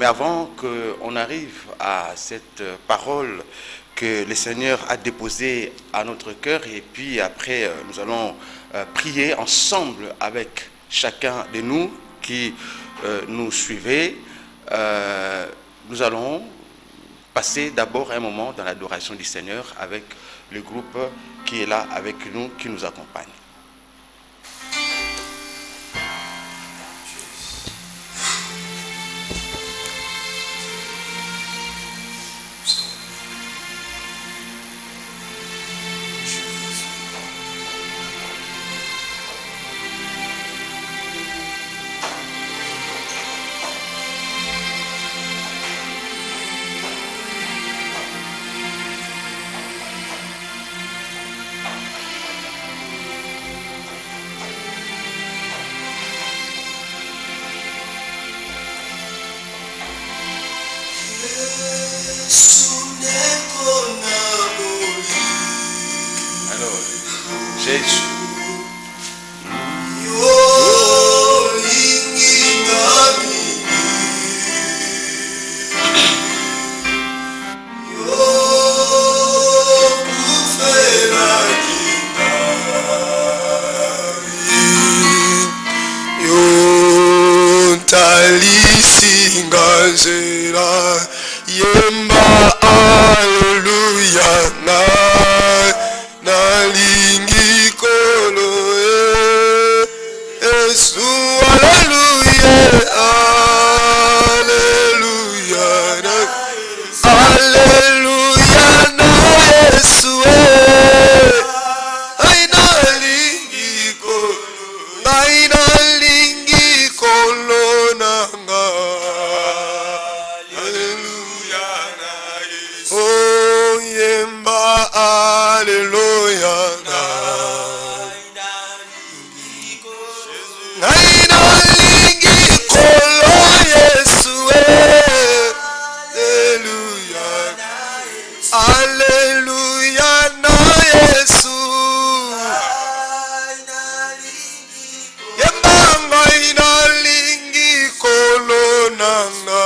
avant qu'on arrive à cette parole que le Seigneur a déposée à notre cœur, et puis après nous allons prier ensemble avec chacun de nous qui nous suivez. Nous allons passer d'abord un moment dans l'adoration du Seigneur avec le groupe qui est là avec nous, qui nous accompagne. Jésus. Yemba hallelujah na lingi kolo Yesu hallelujah hallelujah hallelujah na Yesu aina lingi kolo nanga. Oh, yemba, hallelujah. Naina lingi kolo Yesu, hallelujah. Hallelujah na Yesu. Yemba, naina lingi kolo nanga.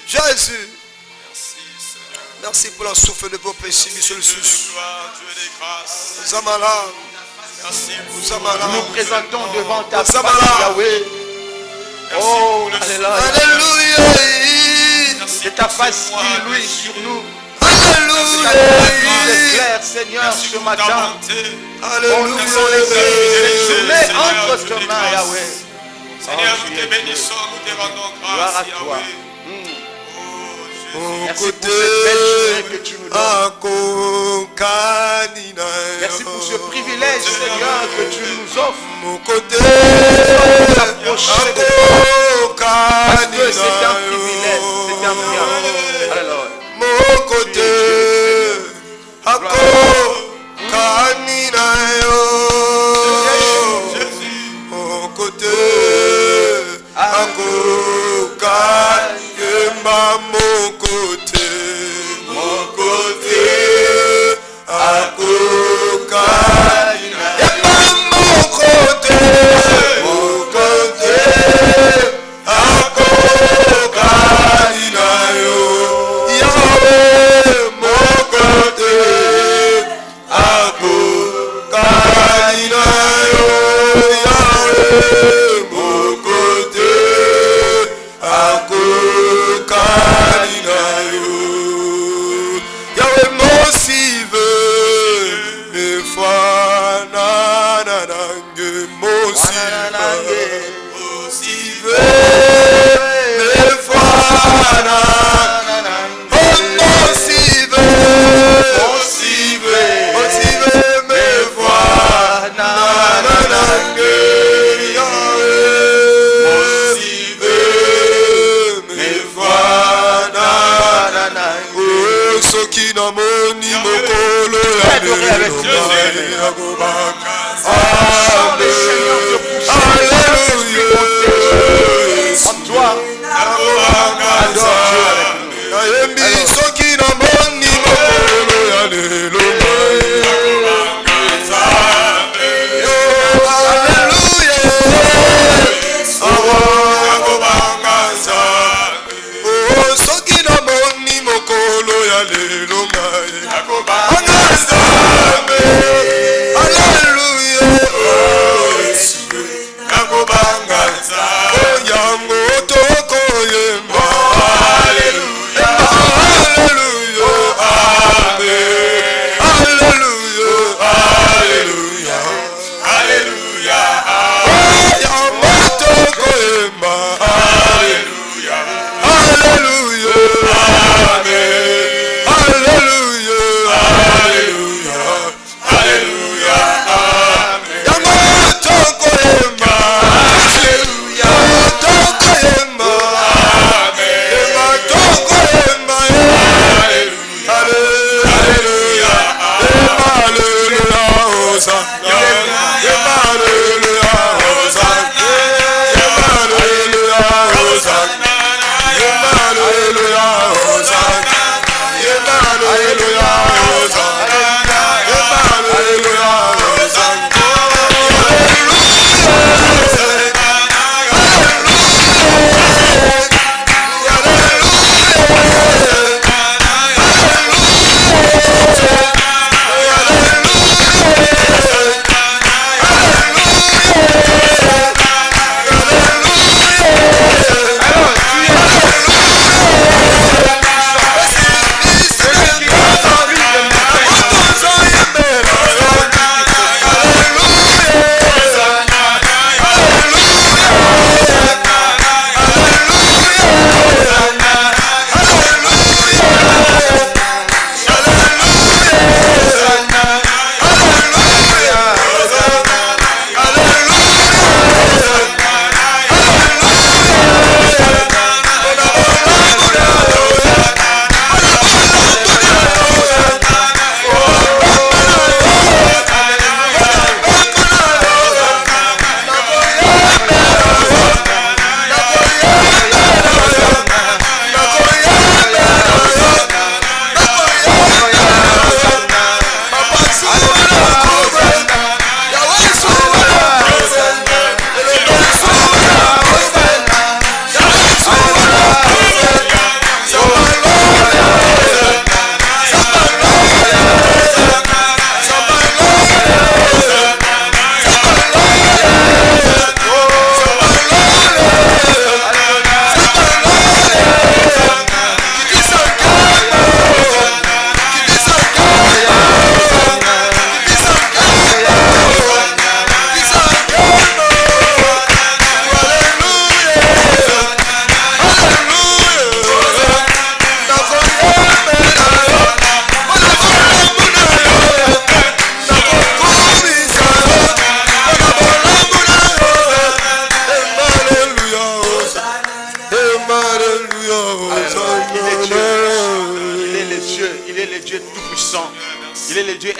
Jésus, merci pour la souffle de vos péchés, Monsieur le Sus. Nous sommes là. Nous nous présentons devant ta face, Yahweh. Oh, alléluia. C'est ta face qui luit sur nous. Alléluia. C'est clair, Seigneur, ce matin. Alléluia. Oh, nous voulons les mets entre tes mains, Yahweh. Seigneur, nous te bénissons, nous te rendons grâce, Yahweh. Merci pour cette belle journée que tu nous donnes. Merci pour ce privilège, Seigneur, que tu nous offres. Parce que c'est un privilège, c'est un bien. Alors,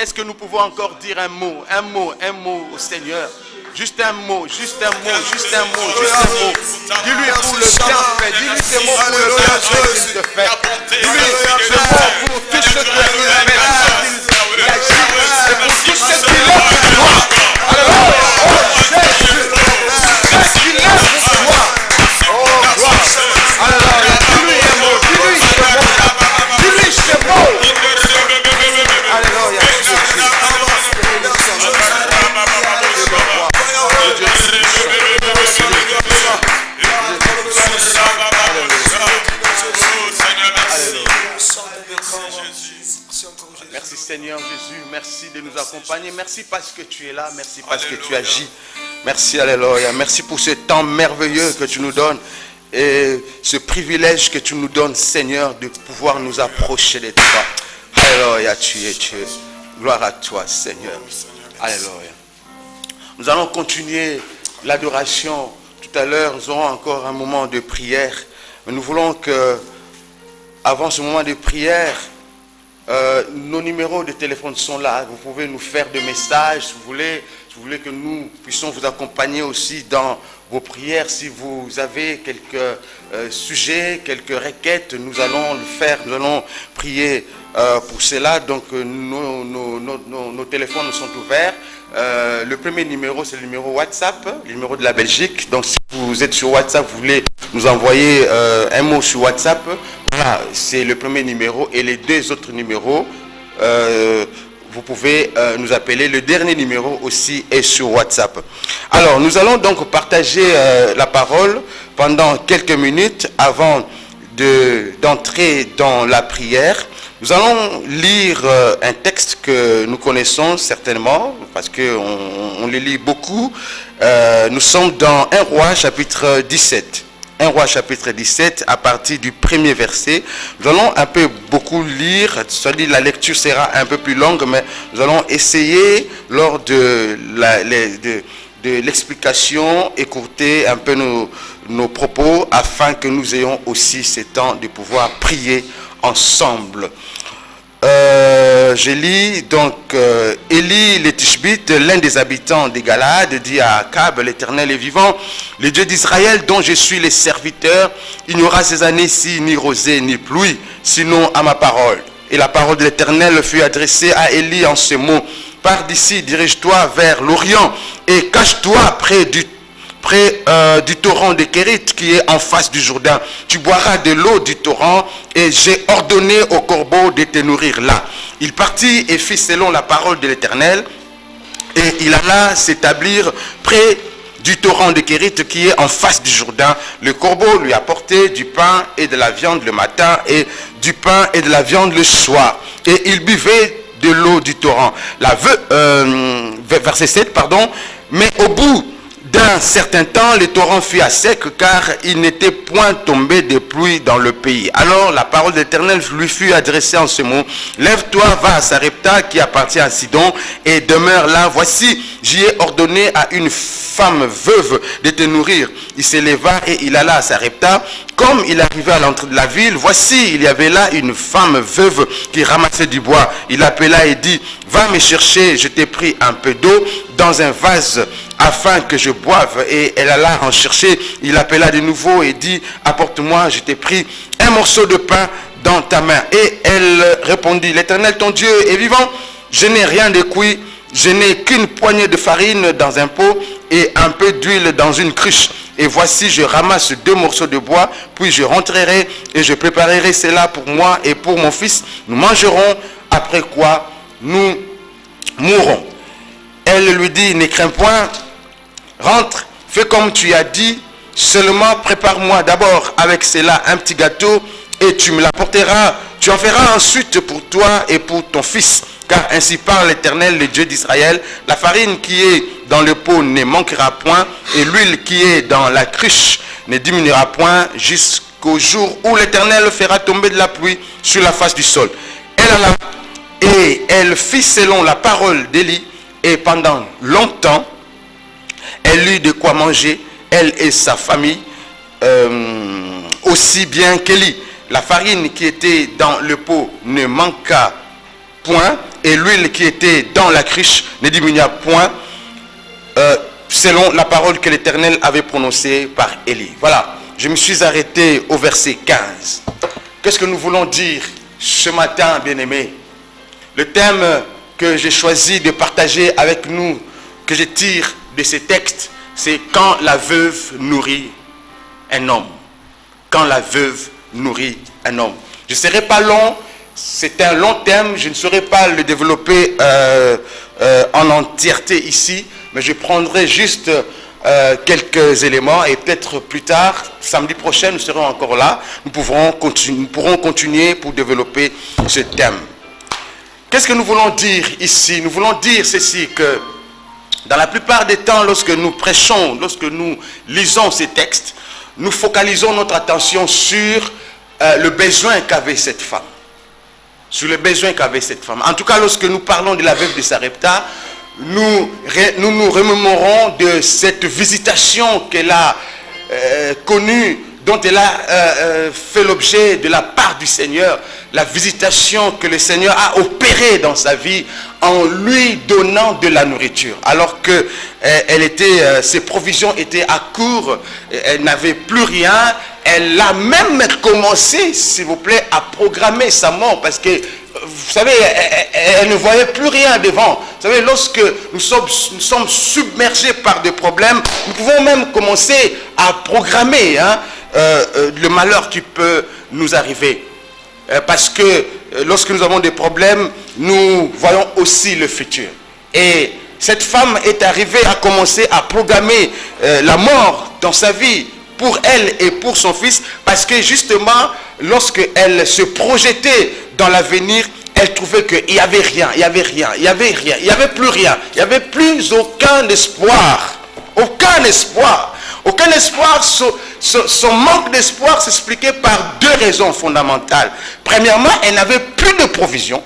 Est-ce que nous pouvons encore dire un mot au Seigneur? Juste un mot. Dis-lui pour le bienfait, dis-lui ces mots pour le bienfait qu'il te fait. Dis-lui ce mot pour tout ce qu'il fait, il agit, et pour tout ce qu'il est pour toi. Alors, oh Jésus, ce qu'il est pour toi. Oh gloire. Alors, dis-lui un mot, dis-lui ce mot. Alléluia. Merci Seigneur Jésus, merci de nous accompagner, merci parce que tu es là, merci parce que tu agis, merci alléluia, merci pour ce temps merveilleux que tu nous donnes et ce privilège que tu nous donnes Seigneur de pouvoir nous approcher de toi. Alléluia, tu es Dieu, gloire à toi Seigneur, alléluia. Nous allons continuer l'adoration, tout à l'heure nous aurons encore un moment de prière, mais nous voulons que avant ce moment de prière, nos numéros de téléphone sont là. Vous pouvez nous faire des messages si vous voulez que nous puissions vous accompagner aussi dans vos prières. Si vous avez quelques sujets, quelques requêtes, nous allons le faire. Nous allons prier pour cela. Donc nos téléphones sont ouverts. Le premier numéro, c'est le numéro WhatsApp, le numéro de la Belgique. Donc si vous êtes sur WhatsApp, vous voulez nous envoyer un mot sur WhatsApp, voilà, c'est le premier numéro. Et les deux autres numéros, vous pouvez nous appeler. Le dernier numéro aussi est sur WhatsApp. Alors, nous allons donc partager la parole pendant quelques minutes avant d'entrer dans la prière. Nous allons lire un texte que nous connaissons certainement, parce qu'on le lit beaucoup. Nous sommes dans 1 Roi chapitre 17. 1 Roi chapitre 17, à partir du premier verset. Nous allons un peu beaucoup lire, c'est-à-dire la lecture sera un peu plus longue, mais nous allons essayer lors de l'explication, écourter un peu nos propos, afin que nous ayons aussi ce temps de pouvoir prier ensemble. Je lis donc Élie le Tishbite, l'un des habitants des Galades, dit à Akab: l'Éternel est vivant, le Dieu d'Israël dont je suis le serviteur, il n'y aura ces années-ci ni rosée ni pluie, sinon à ma parole. Et la parole de l'Éternel fut adressée à Élie en ces mots: pars d'ici, dirige-toi vers l'Orient et cache-toi près du torrent de Kérit qui est en face du Jourdain. Tu boiras de l'eau du torrent et j'ai ordonné aux corbeaux de te nourrir là. Il partit et fit selon la parole de l'Éternel et il alla s'établir près du torrent de Kérit qui est en face du Jourdain. Le corbeau lui apportait du pain et de la viande le matin et du pain et de la viande le soir. Et il buvait de l'eau du torrent. Verset 7, pardon. Mais au bout d'un certain temps, le torrent fut à sec, car il n'était point tombé de pluie dans le pays. Alors la parole de l'Éternel lui fut adressée en ce mot: lève-toi, va à Sarepta qui appartient à Sidon et demeure là. Voici, j'y ai ordonné à une femme veuve de te nourrir. Il se leva et il alla à Sarepta. Comme il arrivait à l'entrée de la ville, voici, il y avait là une femme veuve qui ramassait du bois. Il appela et dit: va me chercher, je t'ai pris un peu d'eau dans un vase afin que je boive. Et elle alla en chercher. Il appela de nouveau et dit: apporte-moi, je t'ai pris un morceau de pain dans ta main. Et elle répondit: l'Éternel ton Dieu est vivant, Je n'ai rien de cuit, je n'ai qu'une poignée de farine dans un pot et un peu d'huile dans une cruche. Et voici, je ramasse 2 morceaux de bois, puis je rentrerai et je préparerai cela pour moi et pour mon fils. Nous mangerons, après quoi nous mourrons. Elle lui dit, ne crains point, rentre, fais comme tu as dit, seulement prépare-moi d'abord avec cela un petit gâteau et tu me l'apporteras. Tu en feras ensuite pour toi et pour ton fils. Car ainsi parle l'Éternel, le Dieu d'Israël, la farine qui est dans le pot ne manquera point, et l'huile qui est dans la cruche ne diminuera point, jusqu'au jour où l'Éternel fera tomber de la pluie sur la face du sol. Elle alla et elle fit selon la parole d'Élie, et pendant longtemps, elle eut de quoi manger, elle et sa famille, aussi bien qu'Élie. La farine qui était dans le pot ne manqua point, et l'huile qui était dans la cruche ne diminua point, selon la parole que l'Éternel avait prononcée par Élie. Voilà, je me suis arrêté au verset 15. Qu'est-ce que nous voulons dire ce matin, bien-aimés? Le thème que j'ai choisi de partager avec nous, que je tire de ces textes, c'est quand la veuve nourrit un homme. Quand la veuve nourrit un homme. Je ne serai pas long. C'est un long thème, je ne saurais pas le développer en entièreté ici, mais je prendrai juste quelques éléments et peut-être plus tard, samedi prochain, nous serons encore là, nous pourrons continuer pour développer ce thème. Qu'est-ce que nous voulons dire ici? Nous voulons dire ceci, que dans la plupart des temps, lorsque nous prêchons, lorsque nous lisons ces textes, nous focalisons notre attention sur le besoin qu'avait cette femme. Sur le besoin qu'avait cette femme. En tout cas, lorsque nous parlons de la veuve de Sarepta, nous nous remémorons de cette visitation qu'elle a connue, dont elle a fait l'objet de la part du Seigneur, la visitation que le Seigneur a opérée dans sa vie en lui donnant de la nourriture. Alors que ses provisions étaient à court, elle n'avait plus rien. Elle a même commencé, s'il vous plaît, à programmer sa mort parce que, vous savez, elle ne voyait plus rien devant. Vous savez, lorsque nous sommes submergés par des problèmes, nous pouvons même commencer à programmer le malheur qui peut nous arriver. Parce que lorsque nous avons des problèmes, nous voyons aussi le futur. Et cette femme est arrivée à commencer à programmer la mort dans sa vie, pour elle et pour son fils, parce que justement, lorsqu'elle se projetait dans l'avenir, elle trouvait qu'il n'y avait rien, il n'y avait rien, il n'y avait rien, il n'y avait plus rien, il n'y avait plus aucun espoir, aucun espoir, aucun espoir. Son manque d'espoir s'expliquait par 2 raisons fondamentales. Premièrement, elle n'avait plus de provision,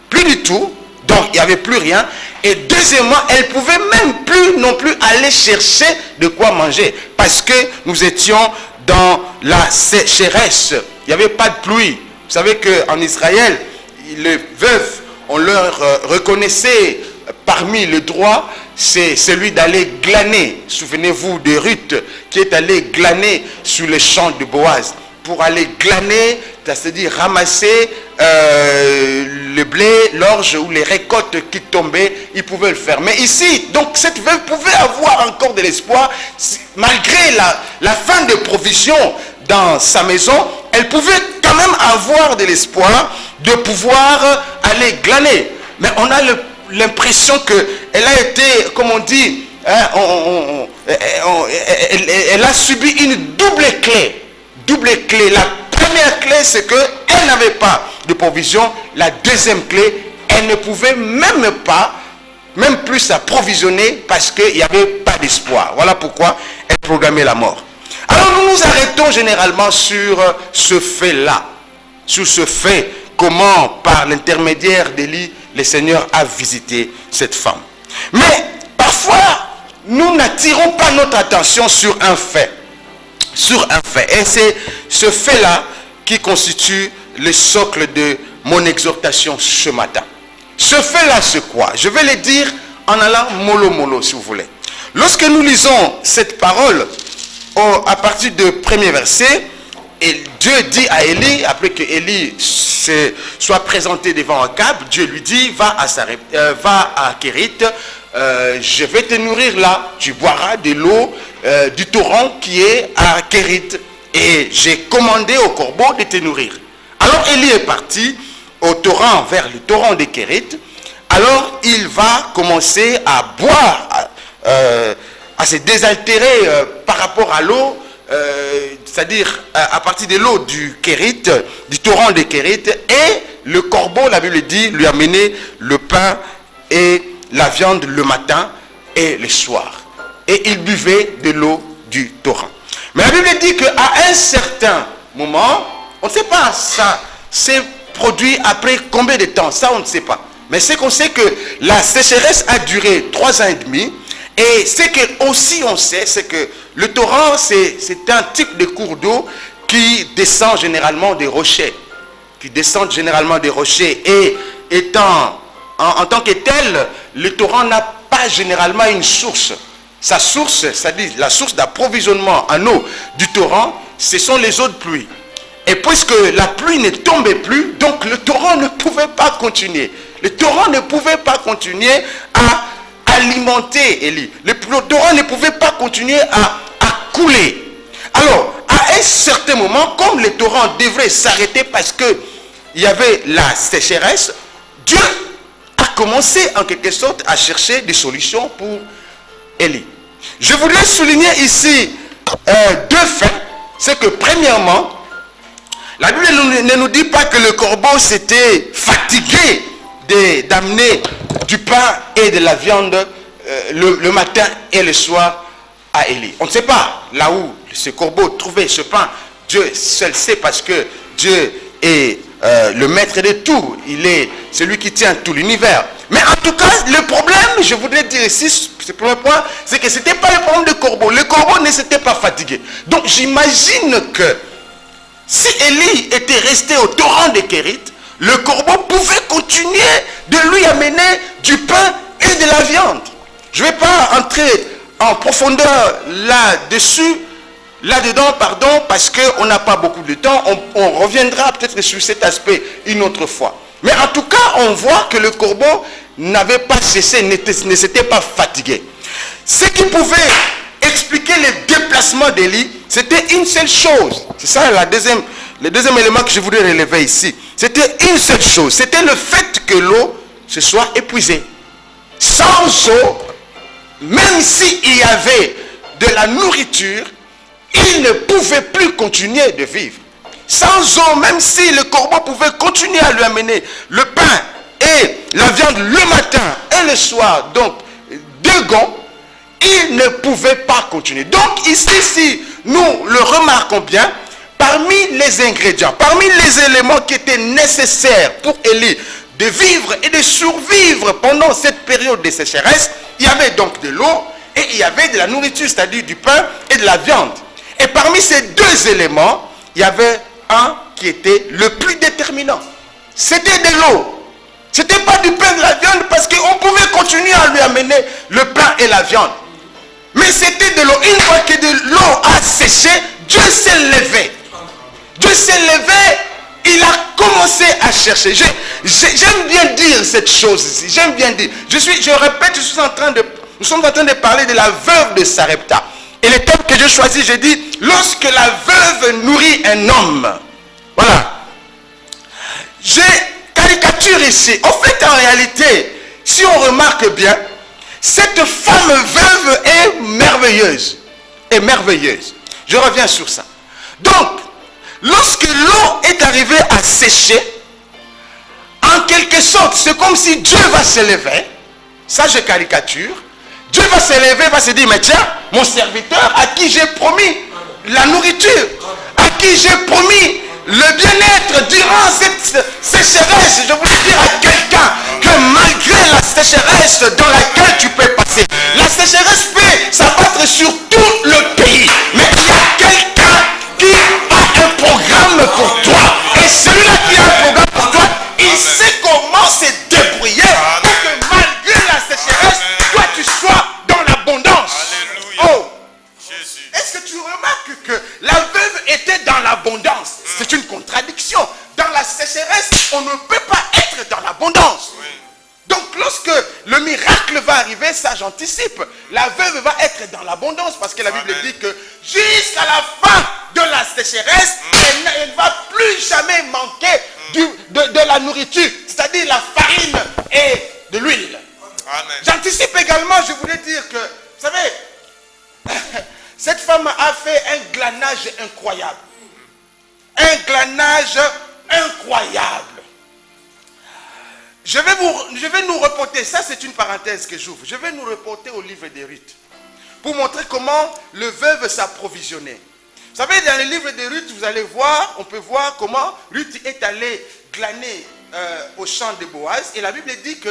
plus du tout, donc il n'y avait plus rien. Et deuxièmement, elle ne pouvait même plus non plus aller chercher de quoi manger. Parce que nous étions dans la sécheresse. Il n'y avait pas de pluie. Vous savez qu'en Israël, les veuves, on leur reconnaissait parmi le droit, c'est celui d'aller glaner. Souvenez-vous de Ruth qui est allée glaner sur les champs de Boaz. Pour aller glaner, c'est-à-dire ramasser le blé, l'orge ou les récoltes qui tombaient, ils pouvaient le faire. Mais ici, donc cette veuve pouvait avoir encore de l'espoir, malgré la fin de provisions dans sa maison, elle pouvait quand même avoir de l'espoir de pouvoir aller glaner. Mais on a l'impression qu'elle a été, comme on dit, elle a subi une double clé. Double clé. La première clé, c'est qu'elle n'avait pas de provision. La deuxième clé, elle ne pouvait même plus s'approvisionner parce qu'il n'y avait pas d'espoir. Voilà pourquoi elle programmait la mort. Alors nous nous arrêtons généralement sur ce fait-là. Sur ce fait, comment par l'intermédiaire d'Élie, le Seigneur a visité cette femme. Mais parfois, nous n'attirons pas notre attention sur un fait. Et c'est ce fait-là qui constitue le socle de mon exhortation ce matin. Ce fait-là, c'est quoi? Je vais le dire en allant mollo, si vous voulez. Lorsque nous lisons cette parole, à partir du premier verset, et Dieu dit à Élie, après que Élie soit présenté devant Akab, Dieu lui dit, va à Kérith, je vais te nourrir là, tu boiras de l'eau du torrent qui est à Kérith, et j'ai commandé au corbeau de te nourrir. Alors Élie est parti vers le torrent de Kérith. Alors il va commencer à boire, à se désaltérer par rapport à l'eau, c'est-à-dire à partir de l'eau du Kérith, du torrent de Kérith, et le corbeau, la Bible dit, lui a amené le pain et la viande le matin et le soir. Et il buvait de l'eau du torrent. Mais la Bible dit qu'à un certain moment, on ne sait pas, ça s'est produit après combien de temps, ça on ne sait pas. Mais c'est qu'on sait que la sécheresse a duré 3 ans et demi. Et ce que aussi on sait, c'est que le torrent, c'est un type de cours d'eau qui descend généralement des rochers. Et étant en tant que tel, le torrent n'a pas généralement une source. Sa source, c'est-à-dire la source d'approvisionnement en eau du torrent, ce sont les eaux de pluie. Et puisque la pluie ne tombait plus, donc le torrent ne pouvait pas continuer. Le torrent ne pouvait pas continuer à alimenter Élie. Le torrent ne pouvait pas continuer à couler. Alors, à un certain moment, comme le torrent devrait s'arrêter parce qu'il y avait la sécheresse, Dieu a commencé en quelque sorte à chercher des solutions pour Élie. Je voudrais souligner ici 2 faits. C'est que premièrement, la Bible ne nous dit pas que le corbeau s'était fatigué d'amener du pain et de la viande le matin et le soir à Élie. On ne sait pas là où ce corbeau trouvait ce pain. Dieu seul sait, parce que Dieu est le maître de tout. Il est celui qui tient tout l'univers. Mais en tout cas, le problème, je voudrais dire ici, ce premier point, c'est que ce n'était pas le problème du corbeau. Le corbeau ne s'était pas fatigué. Donc j'imagine que si Élie était resté au torrent de Kérith, le corbeau pouvait continuer de lui amener du pain et de la viande. Je ne vais pas entrer en profondeur là-dedans, parce qu'on n'a pas beaucoup de temps. On reviendra peut-être sur cet aspect une autre fois. Mais en tout cas, on voit que le corbeau n'avait pas cessé, ne s'était pas fatigué. Ce qui pouvait expliquer le déplacement d'Élie, c'était une seule chose. C'est ça le deuxième élément que je voudrais relever ici. C'était une seule chose. C'était le fait que l'eau se soit épuisée. Sans eau, même s'il y avait de la nourriture, il ne pouvait plus continuer de vivre. Sans eau, même si le corbeau pouvait continuer à lui amener le pain et la viande le matin et le soir, donc 2 gonds, il ne pouvait pas continuer. Donc ici, si nous le remarquons bien, parmi les ingrédients, parmi les éléments qui étaient nécessaires pour Élie de vivre et de survivre pendant cette période de sécheresse, il y avait donc de l'eau et il y avait de la nourriture, c'est-à-dire du pain et de la viande. Et parmi ces 2 éléments, il y avait un qui était le plus déterminant. C'était de l'eau. Ce n'était pas du pain et de la viande, parce qu'on pouvait continuer à lui amener le pain et la viande. Mais c'était de l'eau. Une fois que de l'eau a séché, Dieu s'est levé. Dieu s'est levé, il a commencé à chercher. J'aime bien dire cette chose ici. J'aime bien dire. Je répète, nous sommes en train de parler de la veuve de Sarepta. Et le thème que j'ai choisi, j'ai dit, lorsque la veuve nourrit un homme. Voilà. J'ai caricature ici. En fait, en réalité, si on remarque bien, cette femme veuve est merveilleuse. Est merveilleuse. Je reviens sur ça. Donc, lorsque l'eau est arrivée à sécher, en quelque sorte, c'est comme si Dieu va se lever. Ça, je caricature. Dieu va se lever, va se dire, mais tiens, mon serviteur à qui j'ai promis la nourriture, à qui j'ai promis le bien-être durant cette sécheresse, je voulais dire à quelqu'un que malgré la sécheresse dans laquelle tu peux passer, la sécheresse peut s'abattre sur tout le pays, mais il y a quelqu'un qui a un programme pour toi, et celui-là qui a un programme pour toi, il sait comment se débrouiller pour que malgré la sécheresse, toi tu sois dans l'abondance. Oh! Est-ce que tu remarques que la veuve était dans l'abondance? miracle va arriver, ça j'anticipe. La veuve va être dans l'abondance parce que la Bible dit que jusqu'à la fin de la sécheresse, elle ne va plus jamais manquer de la nourriture, c'est-à-dire la farine et de l'huile. J'anticipe également, je voulais dire que, vous savez, cette femme a fait un glanage incroyable. Un glanage incroyable. Je vais nous reporter, ça c'est une parenthèse que j'ouvre, je vais nous reporter au livre des Ruth pour montrer comment le veuve s'approvisionnait. Vous savez, dans le livre des Ruth, vous allez voir, on peut voir comment Ruth est allée glaner au champ de Boaz, et la Bible dit que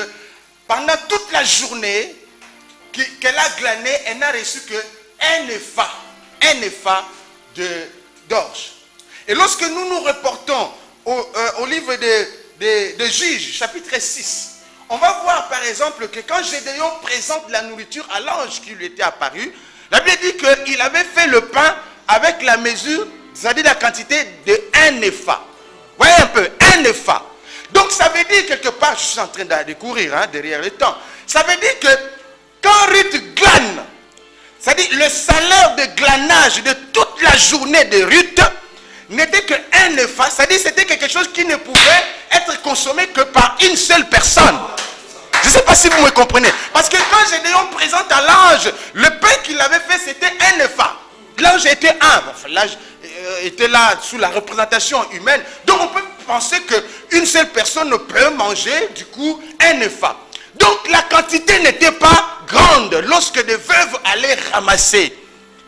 pendant toute la journée qu'elle a glané, elle n'a reçu qu'un épha d'orge. Et lorsque nous nous reportons au livre de Juges, chapitre 6, on va voir par exemple que quand Gédéon présente la nourriture à l'ange qui lui était apparu, la Bible dit qu'il avait fait le pain avec la mesure, c'est-à-dire la quantité de 1 épha. Voyez un peu, 1 épha. Donc ça veut dire quelque part, je suis en train de courir derrière le temps, ça veut dire que quand Ruth glane, c'est-à-dire le salaire de glanage de toute la journée de Ruth n'était que 1 épha, c'est-à-dire c'était quelque chose qui ne pouvait être consommé que par une seule personne. Je ne sais pas si vous me comprenez. Parce que quand Gédéon présente à l'ange, le pain qu'il avait fait, c'était 1 épha. L'ange était humble. Enfin, l'ange était là sous la représentation humaine. Donc on peut penser qu'une seule personne ne peut manger, du coup, 1 épha. Donc la quantité n'était pas grande lorsque des veuves allaient ramasser.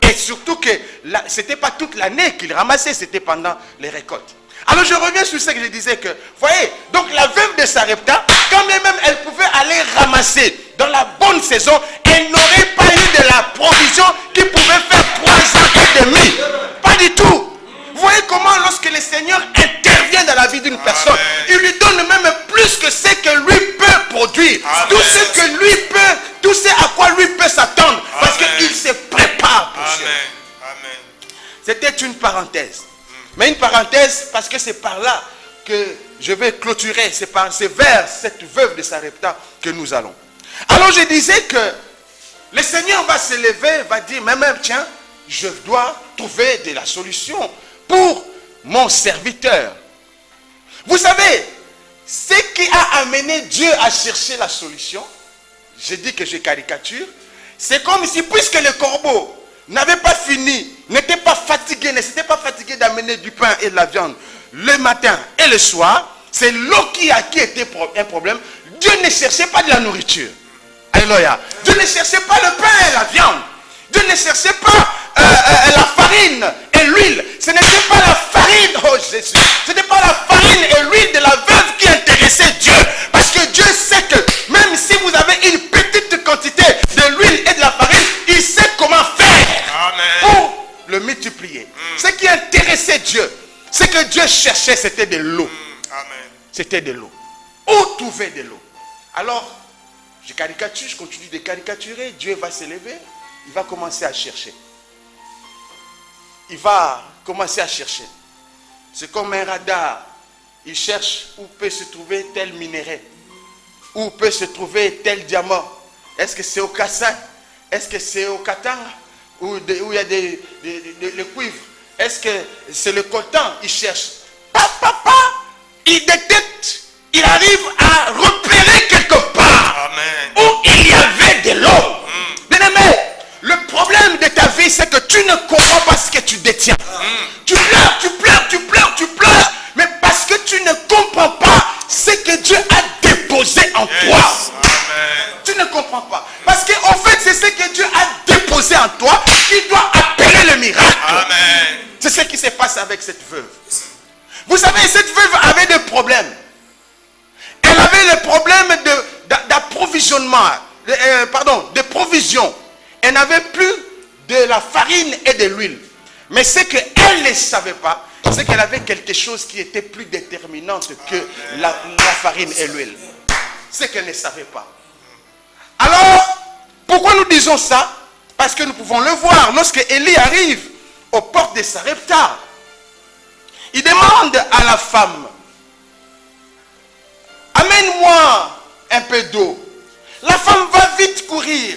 Et surtout que ce n'était pas toute l'année qu'ils ramassaient, c'était pendant les récoltes. Alors je reviens sur ce que je disais que, voyez, donc la veuve de Sarepta, quand même elle pouvait aller ramasser dans la bonne saison, elle n'aurait pas eu de la provision qui pouvait faire 3 ans et demi. Pas du tout. Vous voyez comment lorsque le Seigneur intervient dans la vie d'une personne, il lui donne même plus que ce que lui peut produire. Tout ce que lui peut, tout ce à quoi lui peut s'attendre. Parce qu'il se prépare pour cela. C'était une parenthèse. Mais une parenthèse parce que c'est par là que je vais clôturer. C'est vers cette veuve de Sarepta que nous allons. Alors je disais que le Seigneur va se lever, va dire, mais même tiens, je dois trouver de la solution pour mon serviteur. Vous savez, ce qui a amené Dieu à chercher la solution, je dis que je caricature, c'est comme si, puisque le corbeau n'avait pas fini, n'était pas fatigué, ne s'était pas fatigué d'amener du pain et de la viande le matin et le soir, c'est l'eau qui était un problème. Dieu ne cherchait pas de la nourriture. Alléluia. Dieu ne cherchait pas le pain et la viande. Dieu ne cherchait pas la farine et l'huile. Ce n'était pas la farine, oh Jésus, ce n'était pas la farine et l'huile de la veuve qui intéressait Dieu. Parce que Dieu sait que même si vous avez une petite quantité de l'huile et de la farine, il sait comment faire pour le multiplier. Ce qui intéressait Dieu, ce que Dieu cherchait, c'était de l'eau. C'était de l'eau. Où trouver de l'eau? Alors, je caricature, je continue de caricaturer. Dieu va se lever, il va commencer à chercher. Il va commencer à chercher. C'est comme un radar. Il cherche où peut se trouver tel minerai, où peut se trouver tel diamant. Est-ce que c'est au Kassai? Est-ce que c'est au Katanga? Où il y a le cuivre? Est-ce que c'est le coltan? Il cherche. Il détecte. Il arrive à repérer quelque part où il y avait de l'eau. Bien-aimé, le problème de ta vie, c'est que tu ne comprends pas ce que tu détiens. Tu pleures, tu pleures, tu pleures, tu pleures, mais parce que tu ne comprends pas ce que Dieu a déposé en toi. Tu ne comprends pas. Parce qu'en fait, c'est ce que Dieu a déposé en toi qui doit appeler le miracle. C'est ce qui se passe avec cette veuve. Vous savez, cette veuve avait des problèmes. Elle avait le problème d'approvisionnement, de provision. Elle n'avait plus de la farine et de l'huile. Mais ce qu'elle ne savait pas, c'est qu'elle avait quelque chose qui était plus déterminante que la farine et l'huile. Ce qu'elle ne savait pas. Alors, pourquoi nous disons ça? Parce que nous pouvons le voir. Lorsque Élie arrive aux portes de Sarepta, il demande à la femme, amène-moi un peu d'eau. La femme va vite courir.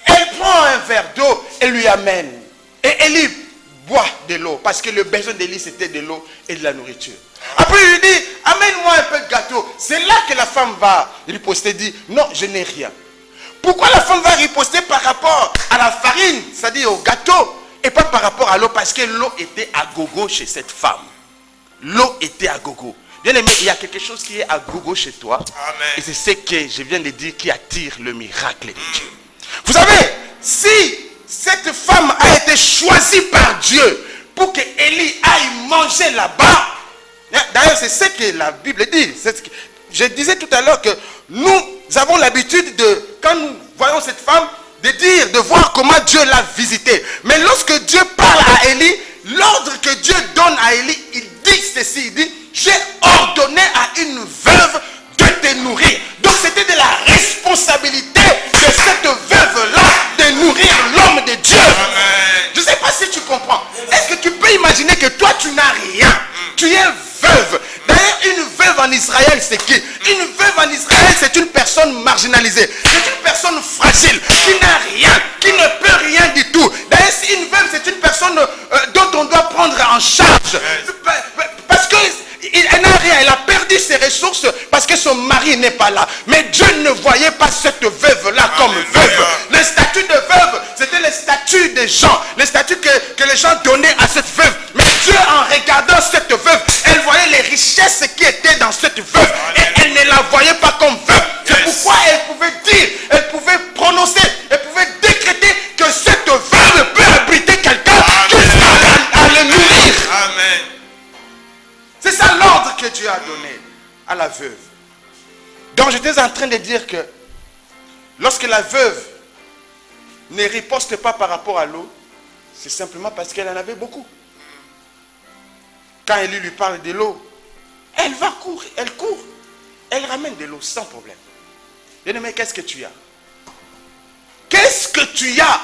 Elle prend un verre d'eau et lui amène. Et Élie boit de l'eau. Parce que le besoin d'Élie, c'était de l'eau et de la nourriture. Après, il lui dit, amène-moi un peu de gâteau. C'est là que la femme va riposter, dit, non, je n'ai rien. Pourquoi la femme va riposter par rapport à la farine, c'est-à-dire au gâteau, et pas par rapport à l'eau? Parce que l'eau était à gogo chez cette femme. L'eau était à gogo. Bien aimé, il y a quelque chose qui est à gogo chez toi. Amen. Et c'est ce que je viens de dire qui attire le miracle de Dieu. Vous savez, si cette femme a été choisie par Dieu pour que Élie aille manger là-bas, d'ailleurs c'est ce que la Bible dit. Je disais tout à l'heure que nous avons l'habitude de, quand nous voyons cette femme, de dire, de voir comment Dieu l'a visitée. Mais lorsque Dieu parle à Élie, l'ordre que Dieu donne à Élie, il dit ceci, il dit, j'ai ordonné à une veuve de te nourrir. Donc c'était de la responsabilité de cette veuve-là de nourrir l'homme de Dieu. Amen. Je ne sais pas si tu comprends. Est-ce que tu peux imaginer que toi tu n'as rien? Tu es veuve. D'ailleurs, une veuve en Israël, c'est qui? Une veuve en Israël, c'est une personne marginalisée. C'est une personne fragile, qui n'a rien, qui ne peut rien du tout. D'ailleurs, si une veuve, c'est une personne dont on doit prendre en charge. Parce que elle n'a rien, elle a perdu ses ressources parce que son mari n'est pas là. Mais Dieu ne voyait pas cette veuve-là comme veuve. Le statut de veuve, c'était le statut des gens, le statut que les gens donnaient à cette veuve. Mais Dieu, en regardant cette veuve, elle voyait les richesses qui étaient dans cette veuve. Et elle ne la voyait pas comme veuve. C'est pourquoi elle pouvait dire, elle pouvait prononcer, elle pouvait décréter que cette veuve peut abriter quelqu'un jusqu'à le nourrir. Amen. C'est ça l'ordre que Dieu a donné à la veuve. Donc j'étais en train de dire que lorsque la veuve ne riposte pas par rapport à l'eau, c'est simplement parce qu'elle en avait beaucoup. Quand Élie lui parle de l'eau, elle va courir, elle court, elle ramène de l'eau sans problème. Bien-aimé, qu'est-ce que tu as? Qu'est-ce que tu as?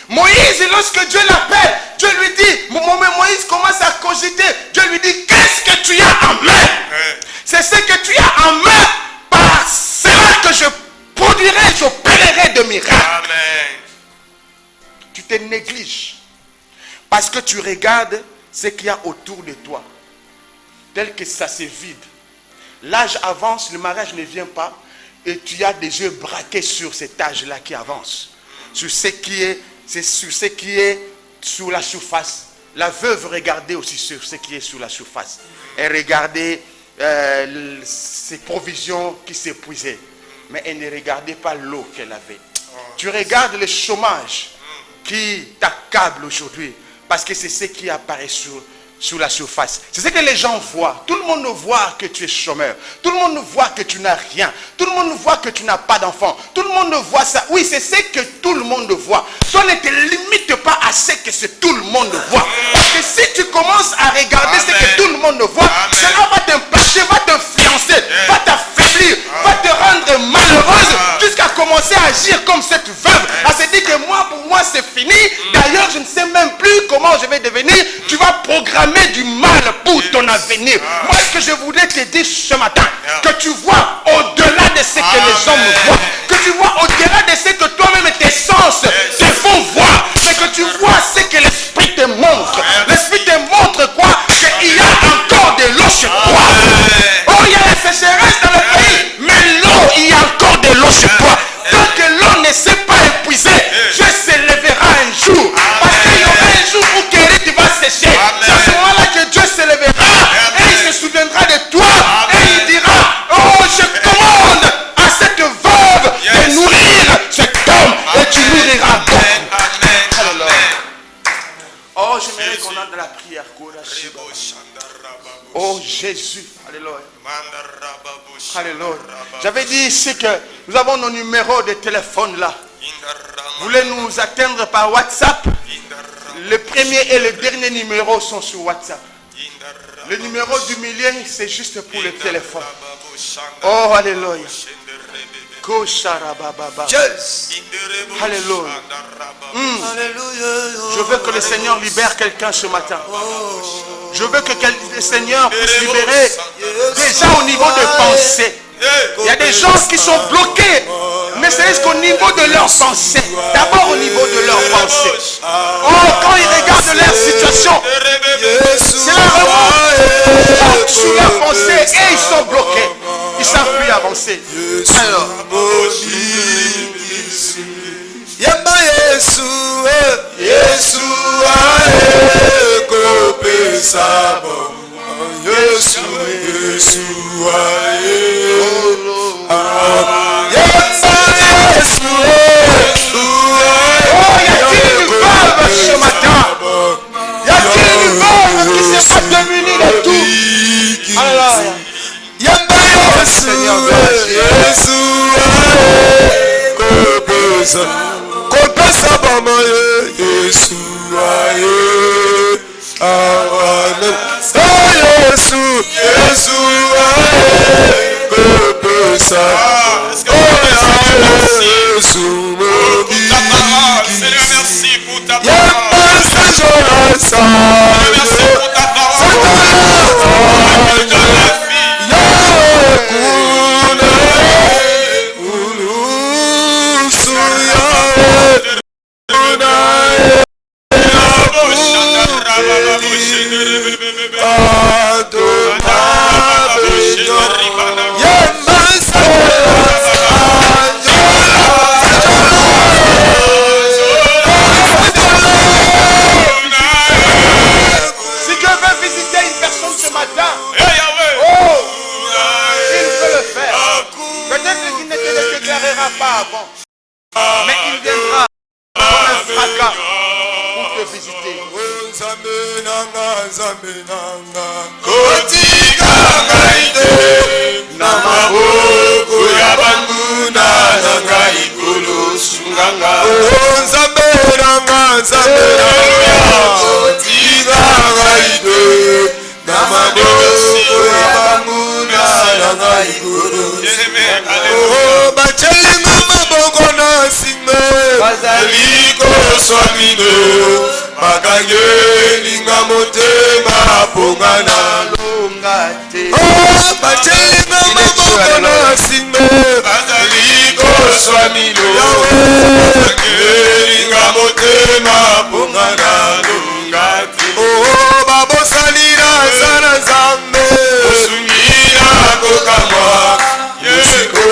Moïse, lorsque Dieu l'appelle, Dieu lui dit, Moïse commence à cogiter. Dieu lui dit, qu'est-ce que tu as en main? C'est ce que tu as en main. Par cela que je produirai, j'opérerai de miracles. Amen. Tu te négliges. Parce que tu regardes ce qu'il y a autour de toi. Tel que ça se vide. L'âge avance, le mariage ne vient pas. Et tu as des yeux braqués sur cet âge-là qui avance. Sur ce qui est... C'est sur ce qui est sous la surface. La veuve regardait aussi sur ce qui est sous la surface. Elle regardait ses provisions qui s'épuisaient. Mais elle ne regardait pas l'eau qu'elle avait. Tu regardes le chômage qui t'accable aujourd'hui. Parce que c'est ce qui apparaît sur la surface. C'est ce que les gens voient. Tout le monde voit que tu es chômeur. Tout le monde voit que tu n'as rien. Tout le monde voit que tu n'as pas d'enfant. Tout le monde voit ça. Oui, c'est ce que tout le monde voit. Toi, ne te limite pas à ce que tout le monde voit. Parce que si tu commences à regarder ce que tout le monde voit, cela va t'impacter, va t'influencer, va t'affaiblir, va te rendre malheureuse jusqu'à commencer à agir comme cette veuve. À se dire que moi, pour moi, c'est fini. D'ailleurs, je ne sais même plus comment je vais devenir. Tu vas programmer du mal pour ton avenir. Moi, ce que je voudrais te dire ce matin, que tu vois au-delà de ce que les hommes voient, que tu vois au-delà de ce que toi-même tes sens te font voir, mais que tu vois ce que l'Esprit te montre. L'Esprit te montre quoi? Qu'il y a encore de l'eau chez toi. Oh, il y a la sécheresse dans le pays, mais l'eau, il y a encore de l'eau chez toi. Tant que l'eau ne s'est pas épuisée, Dieu s'élèvera un jour. Parce qu'il y aura un jour où tu vas sécher. C'est à ce moment-là que Dieu s'élèvera et il se souviendra de toi et il dira, oh, je commande à cette veuve de nourrir cet homme et tu nourriras. Oh, j'aimerais qu'on entre dans la prière. Oh Jésus, alléluia. Alléluia. J'avais dit ici que nous avons nos numéros de téléphone là. Vous voulez nous atteindre par WhatsApp? Le premier et le dernier numéro sont sur WhatsApp. Le numéro du milieu, c'est juste pour le téléphone. Oh, alléluia. Alléluia. Je veux que le Seigneur libère quelqu'un ce matin. Je veux que le Seigneur puisse libérer déjà au niveau de pensée. Il y a des gens qui sont bloqués, mais c'est juste qu'au niveau de leur pensée. D'abord au niveau de leur pensée. Oh, quand ils regardent leur situation, cela remonte sur leur pensée et ils sont bloqués. Ils ne savent plus avancer. Alors, Yamba Yesu, Yesu kopesa bon. Yesu, Yesu Yamba Yesu, oh, y a-t-il une valve ce matin? Y a-t-il une valve qui sera démunie de tout? Alors, Yamba Yesu, Yesu kopesa bon. Yesu Yesu, Yesu kopesa. Seigneur, merci pour ta Yamba merci pour ta pas avant. Mais il viendra comme un fracas pour te visiter. Swamino bakangelinga motema pongana longate oh bachelinga maboko na sime bazaliko swamino bakangelinga motema pongana longate oh babosalira sana zambe osungira kokamwa yesiko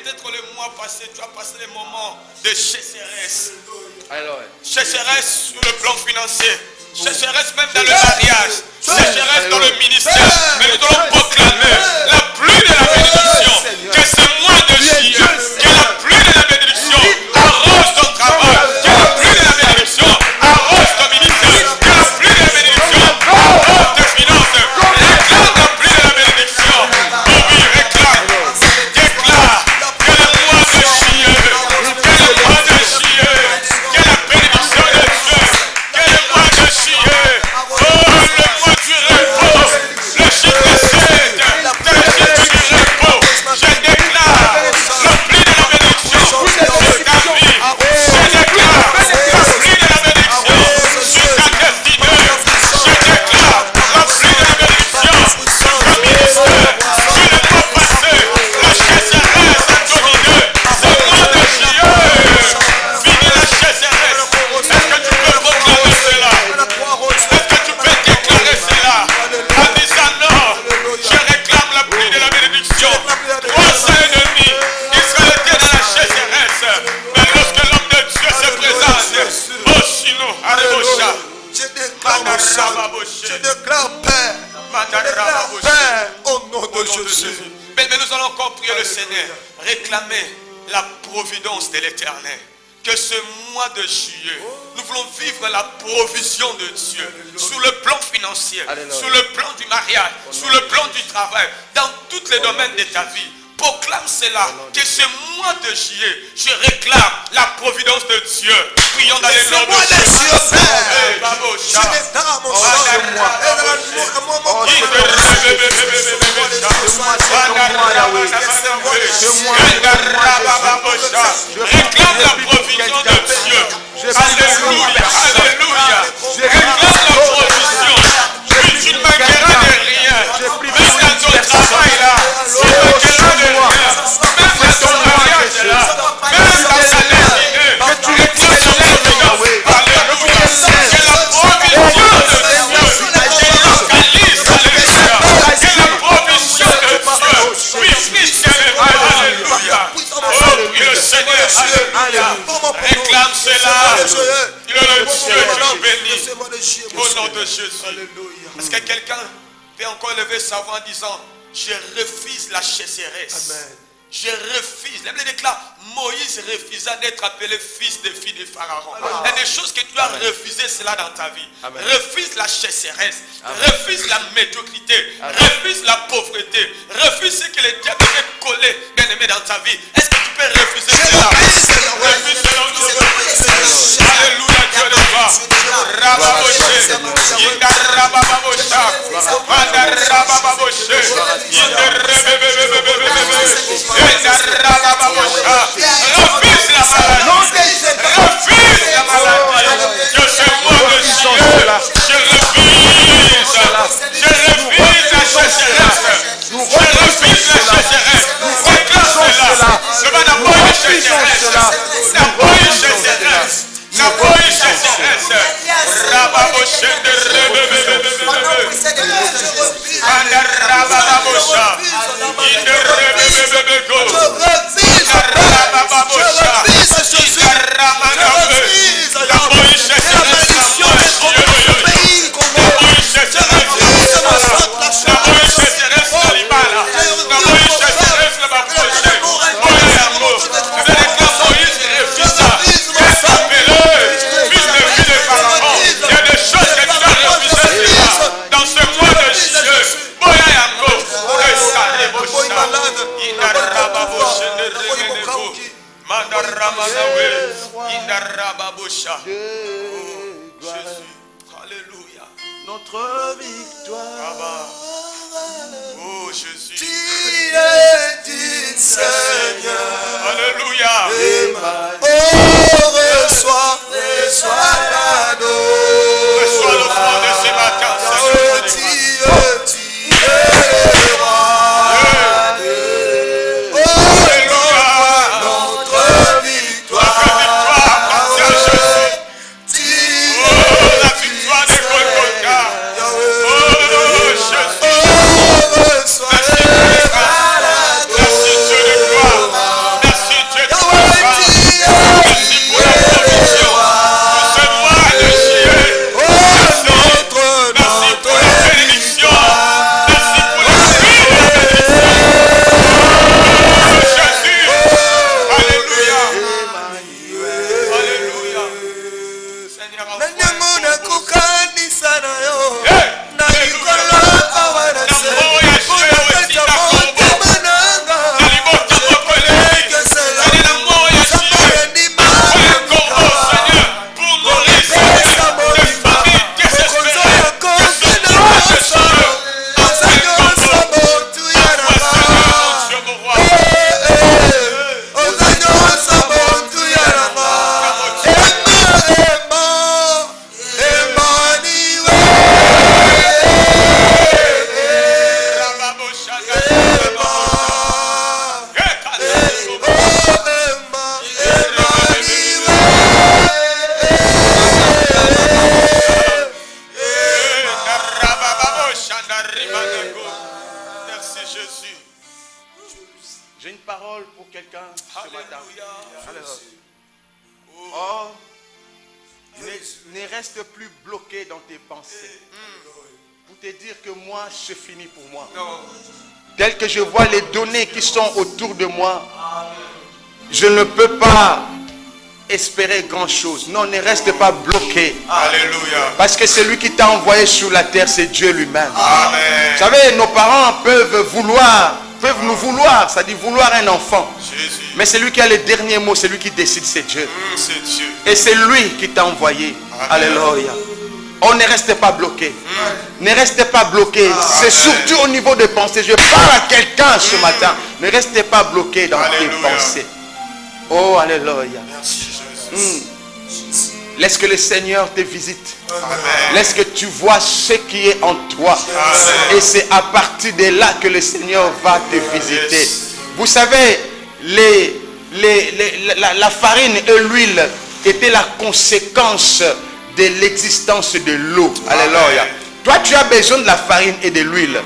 Peut-être le mois passé, tu as passé des moments de sécheresse. Alors, Sécheresse sur le plan financier. Sécheresse même dans le mariage. Sécheresse dans le ministère. Mais nous devons proclamer la pluie de la bénédiction. Que ce mois de juillet, que la pluie de la bénédiction arrose ton travail. Que la pluie de la bénédiction arrose ton ministère. Que la pluie de la bénédiction arrose tes finances. Réclame la pluie de la bénédiction. Oh oui, réclame. Déclare que le mois de juillet, que le mois de juillet, que la bénédiction de Dieu, que le mois de juillet, oh le mois du repos, le chiffre 7, le chiffre du repos, je déclare la pluie de la bénédiction sur ta vie, je déclare la pluie de la bénédiction sur ta destinée, je déclare la pluie de la bénédiction sur ton ministère, sur le mois passé, la sécheresse a dominé, ce mois de juillet, fini la sécheresse. Est-ce que tu peux proclamer cela? Est-ce que tu peux déclarer cela en disant non, je réclame la pluie de la bénédiction. 300 ennemis, Israël était dans la sécheresse, mais lorsque l'homme de Dieu se présente, oh Shino, Arebocha, Je déclare mon salut. Je déclare paix. Je déclare paix au nom de Jésus. Mais nous allons encore prier le Seigneur, réclamer la providence de l'Éternel. Que ce mois de juillet, nous voulons vivre la provision de Dieu sur le plan financier, sur le plan du mariage, sur le plan du travail, dans tous les domaines de ta vie. Proclame cela, que ce mois de juillet, je réclame la providence de Dieu. Prions dans les noms de Jésus. Je déclare mon salut. Réclame la provision de Dieu. Alléluia, alléluia. Réclame la provision. Tu ne manqueras de rien. Même dans ton travail là, tu ne manqueras de rien. Même dans ton mariage là, même dans ta destinée, tu réclames la providence. Alléluia. Que la provision de Dieu te localise. Alléluia. Que la provision de Dieu puisse t'élever. Alléluia. Oh, oui, le Seigneur, alléluia. Réclame cela. Il est le Dieu qui bénit. Au nom de Jésus. Est-ce que quelqu'un peut encore lever sa voix en disant, je refuse la sécheresse. Amen. Je refuse. La Bible déclare, Moïse refusa d'être appelé fils de fille de Pharaon. Il y a des choses que tu dois refuser cela dans ta vie. Amen. Refuse la sécheresse. Refuse la médiocrité. Refuse la pauvreté. Refuse ce que le diable veut coller, bien aimé, dans ta vie. Est-ce que tu peux refuser cela? Refuse cela au nom de Jésus. Alléluia, Dieu de gloire. Rababoshe. Inda rabababosha. Manda rabababoshe. Inda rebebebebebebebe. Refuse la maladie. Refuse la maladie. Que ce mois de juillet, je refuse. Je refuse la sécheresse. Je refuse la sécheresse. Réclame cela. Ne va d'abord une sécheresse. D'abord une sécheresse. D'abord une sécheresse. Rababoshe de rebebebebebebe. Manda rabababosha. Inda rebebebebego. Jésus, alléluia. Notre victoire. Oh Jésus. Tu es digne, Seigneur. Alléluia. Oh, reçois l'ado. Reçois l'offrande de ce matin, Seigneur. Tu es roi. Notre victoire. La victoire de Golgotha. Oh Jésus. Merci Dieu de gloire. Jésus. J'ai une parole pour quelqu'un ce matin. Alléluia. Oh, ne reste plus bloqué dans tes pensées. Pour te dire que moi, c'est fini pour moi. Non. Tel que je vois les données qui sont autour de moi, je ne peux pas espérer grand chose. Non, ne reste pas bloqué. Alléluia. Parce que celui qui t'a envoyé sur la terre, c'est Dieu lui-même. Amen. Vous savez, nos parents peuvent nous vouloir, c'est-à-dire vouloir un enfant. Jésus. Mais celui qui a le dernier mot, c'est lui qui décide, c'est Dieu. C'est Dieu. Et c'est lui qui t'a envoyé. Amen. Alléluia. On ne reste pas bloqué. Ne restez pas bloqué. C'est surtout au niveau des pensées. Je parle à quelqu'un ce matin. Ne restez pas bloqué dans tes pensées. Oh, alléluia. Merci Jésus. Laisse que le Seigneur te visite. Amen. Laisse que tu vois ce qui est en toi. Amen. Et c'est à partir de là que le Seigneur va te visiter. Yes. Vous savez, la farine et l'huile étaient la conséquence de l'existence de l'eau. Alléluia. Toi, tu as besoin de la farine et de l'huile.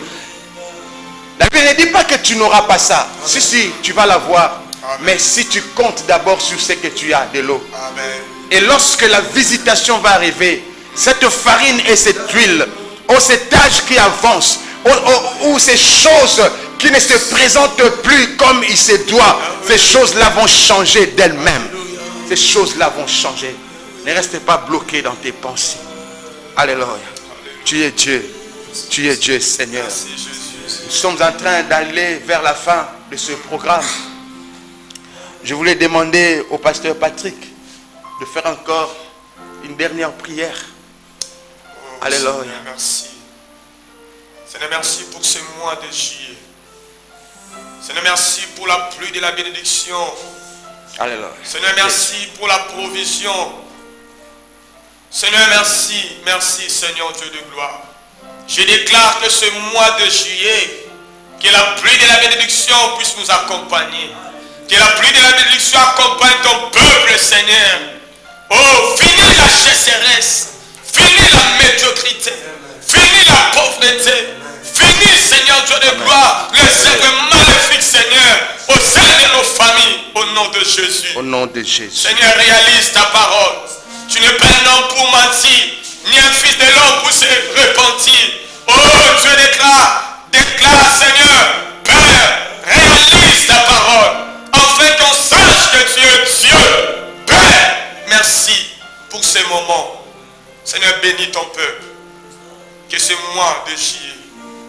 La Bible ne dit pas que tu n'auras pas ça. Si, tu vas l'avoir. Mais si tu comptes d'abord sur ce que tu as, de l'eau. Amen. Et lorsque la visitation va arriver, cette farine et cette huile, ou cet âge qui avance, ou ces choses qui ne se présentent plus comme il se doit, ces choses-là vont changer d'elles-mêmes. Ces choses-là vont changer. Ne reste pas bloqué dans tes pensées. Alléluia. Tu es Dieu. Tu es Dieu, Seigneur. Merci Jésus. Nous sommes en train d'aller vers la fin de ce programme. Je voulais demander au pasteur Patrick de faire encore une dernière prière. Oh, Alléluia. Seigneur, merci. Seigneur, merci pour ce mois de juillet. Seigneur, merci pour la pluie de la bénédiction. Alléluia. Seigneur, merci pour la provision. Seigneur, merci. Merci, Seigneur Dieu de gloire. Je déclare que ce mois de juillet, que la pluie de la bénédiction puisse nous accompagner. Que la pluie de la bénédiction accompagne ton peuple, Seigneur. Oh, finis la sécheresse. Finis la médiocrité. Finis la pauvreté. Finis, Seigneur Dieu de gloire, les œuvres maléfiques, Seigneur, au sein de nos familles, au nom de Jésus. Au nom de Jésus. Seigneur, réalise ta parole. Tu n'es pas un homme pour mentir, ni un fils de l'homme pour se repentir. Oh, Dieu déclare, Seigneur, Père, réalise ta parole, afin qu'on sache que tu es Dieu. Père, merci pour ce moment. Seigneur, bénis ton peuple. Que ce mois de juillet,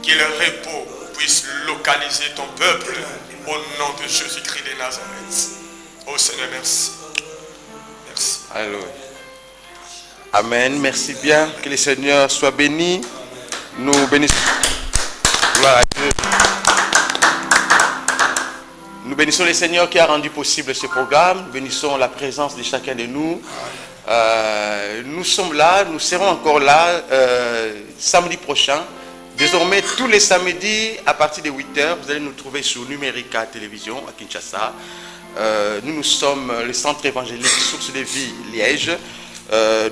que le repos puisse localiser ton peuple au nom de Jésus-Christ de Nazareth. Oh Seigneur, merci. Merci. Alléluia. Amen. Merci bien. Que le Seigneur soit béni. Nous bénissons. Gloire à Dieu. Nous bénissons le Seigneur qui a rendu possible ce programme. Nous bénissons la présence de chacun de nous. Nous sommes là, nous serons encore là samedi prochain. Désormais, tous les samedis, à partir de 8h, vous allez nous trouver sur Numérica Télévision à Kinshasa. Nous sommes le centre évangélique Source de Vie Liège.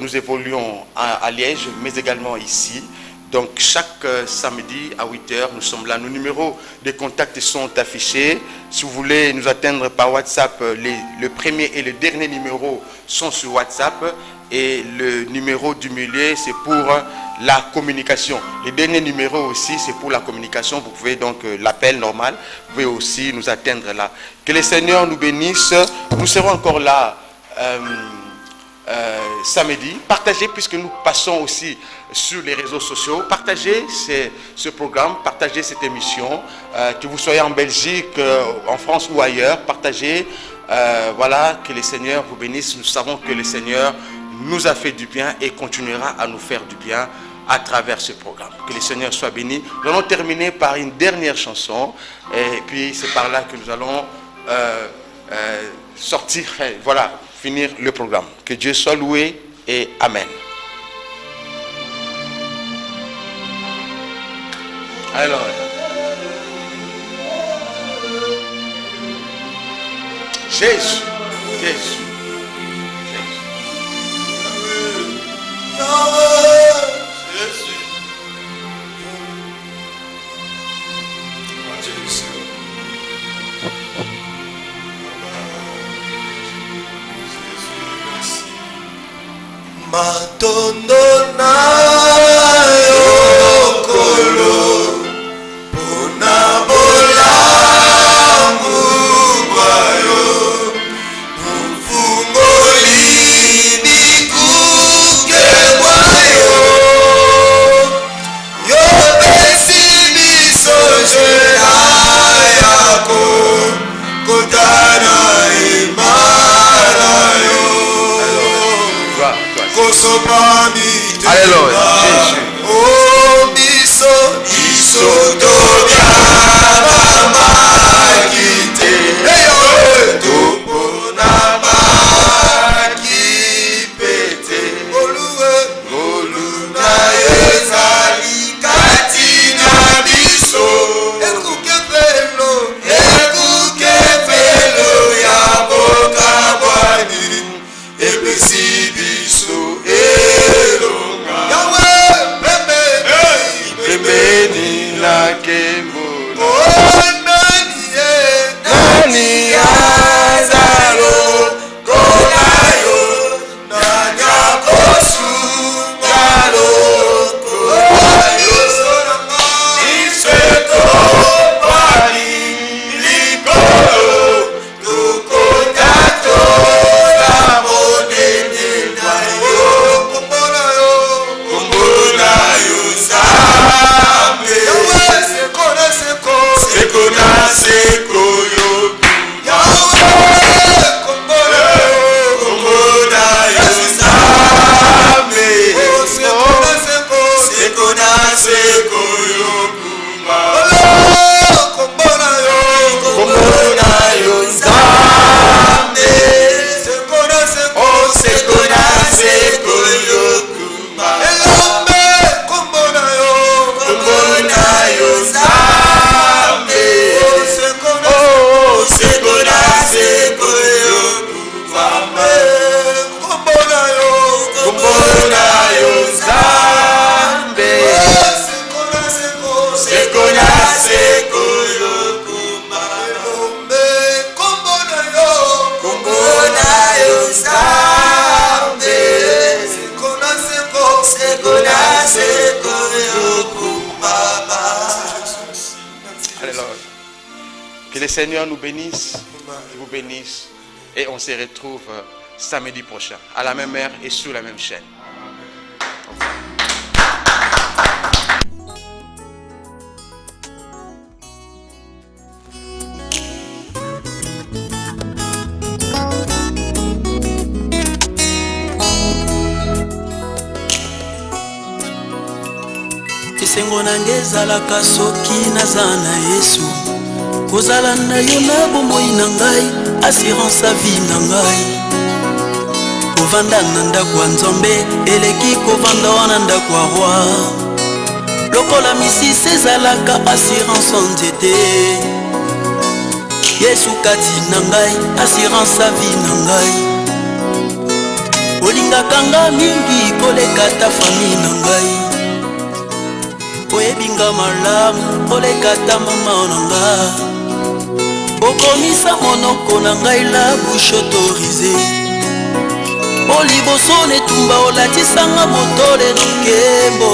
Nous évoluons à Liège, mais également ici. Donc, chaque samedi à 8h, nous sommes là. Nos numéros de contact sont affichés. Si vous voulez nous atteindre par WhatsApp, le premier et le dernier numéro sont sur WhatsApp. Et le numéro du milieu, c'est pour la communication. Le dernier numéro aussi, c'est pour la communication. Vous pouvez donc, l'appel normal, vous pouvez aussi nous atteindre là. Que le Seigneur nous bénisse. Nous serons encore là samedi. Partagez, puisque nous passons aussi sur les réseaux sociaux. Partagez ce programme, partagez cette émission. Que vous soyez en Belgique, en France ou ailleurs, partagez. Voilà, que le Seigneur vous bénisse. Nous savons que le Seigneur nous a fait du bien et continuera à nous faire du bien à travers ce programme. Que le Seigneur soit béni. Nous allons terminer par une dernière chanson et puis c'est par là que nous allons sortir, voilà, finir le programme. Que Dieu soit loué et Amen. Alors, Jésus, Jésus. Matondo na yo kolo pona bolamu bayo mfungoli bikuke bayo yo besi bisoje ayako kotana imara yo Alléluia. Oh, biso, biso, tobia, mama, kite. Topo na makipete. Golu na ezali kati na biso. Ekuke pelo ya boka bwani. Epesi biso elonga. Yahweh, Pembeni na kembo. oh nani azalo kolayo nanya kosungalo kolayo sonama isweto pani likolo tukotato la monene na yo kumbona yo zambe Yahweh seko yo Yahweh kumbona yo zambe seko yo kuma kumbona yo zambe seko yo kuma elombe kumbona yo zambe seko yo kuma kumbona yo zambe seko yo kuma elombe kumbona yo zambe seko yo kuma. Alléluia. Que le Seigneur nous bénisse, vous bénisse. Et on se retrouve samedi prochain, à la même heure et sur la même chaîne. esengo nange ezalaka soki naza na Yesu kozala na yo na bomoi na ngai assurance ya vie na ngai kovanda na ndako ya Nzambe eleki kovanda wana ndako ya roi lokola misisi ezalaka assurance ya nzete Yesu kati na ngai assurance ya vie na ngai olingaka nga mingi koleka ta famille na ngai oyebinga malamu oleka ta mama na nga okomisa monoko na ngai la bouche autorisé oliboso netumba olatisanga motole na nkembo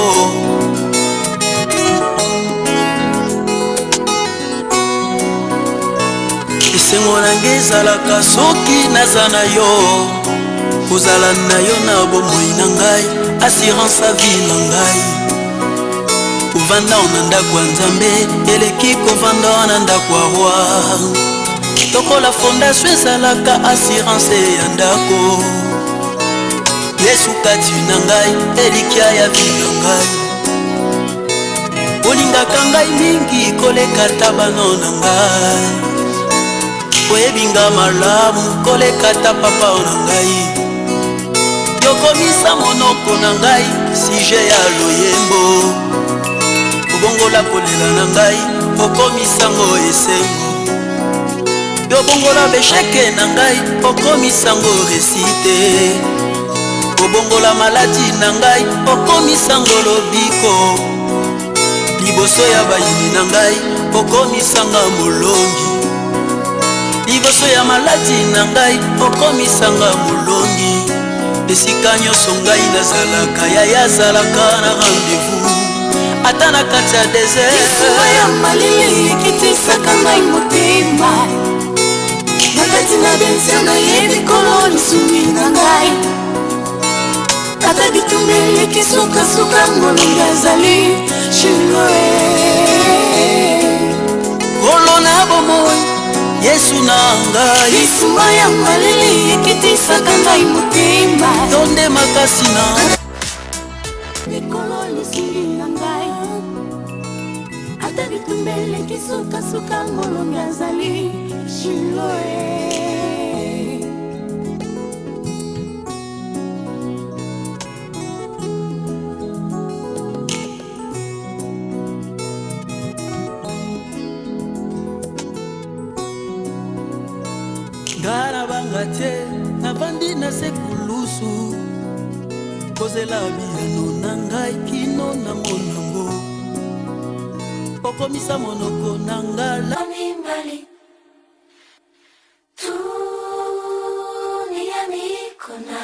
esengo nange ezalaka soki naza na yo kozala na yo na bomoi na ngai assurance ya vie na ngai kovanda na ndako ya Nzambe eleki kovanda na ndako ya roi tokola fondation ezalaka assurance ya ndako Yesu kati na ngai elikia ya vie na ngai olingaka ngai mingi koleka ta bano na ngai oyebinga malamu koleka ta papa na ngai yokomisa monoko na ngai sije ya loyembo obongola kolela na ngai okomisango esengo yobongola besheke na ngai okomisango resite obongola maladi na ngai okomisango lobiko liboso ya bayini na ngai okomisanga molongi, liboso ya maladi na ngai okomisanga molongi, esika nyonso ngai nazalaka yaya azalaka na rendez-vous ata na kati ya desert. Lisuwa ya malili ekitisaka ngai motema, na kati na benzer nayebi kolo lisumi na ngai, ata bitumbeli ekisukasuka molongi azali Shiloe. kolo na bomoi Yesu na ngai, lisuwa ya malili ekitisaka ngai motema, tonde makasi na likolo lisumi na ngai, ata bitumbeli ekisukasuka molongi azali Shiloe. ngana banga te navandi na sekulusu kozela biyano na ngai kino na monango okomisa monoko na ngala Mbali duniani kuna